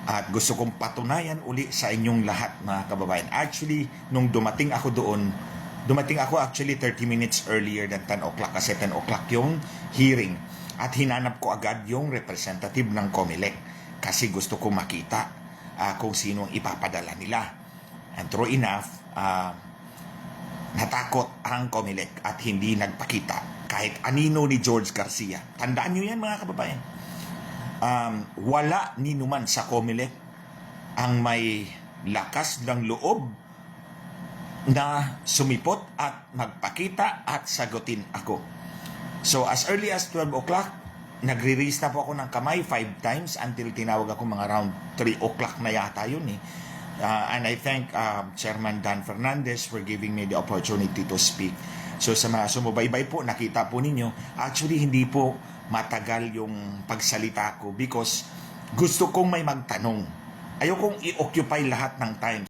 At gusto kong patunayan uli sa inyong lahat, mga kababayan. Actually, nung dumating ako doon, actually 30 minutes earlier than 10 o'clock kasi 10 o'clock yung hearing. At hinanap ko agad yung representative ng COMELEC kasi gusto ko makita kung sino ang ipapadala nila. And true enough, natakot ang COMELEC at hindi nagpakita kahit anino ni George Garcia. Tandaan nyo yan, mga kababayan. Wala ni numan sa COMELEC ang may lakas ng loob na sumipot at magpakita at sagutin ako. So as early as 12 o'clock, nagre-raise na po ako ng kamay 5 times until tinawag ako mga around 3 o'clock na yata yun eh. And I thank Chairman Dan Fernandez for giving me the opportunity to speak. So sa mga sumubaybay po, nakita po ninyo, actually hindi po matagal yung pagsalita ko because gusto kong may magtanong. Ayokong i-occupy lahat ng time.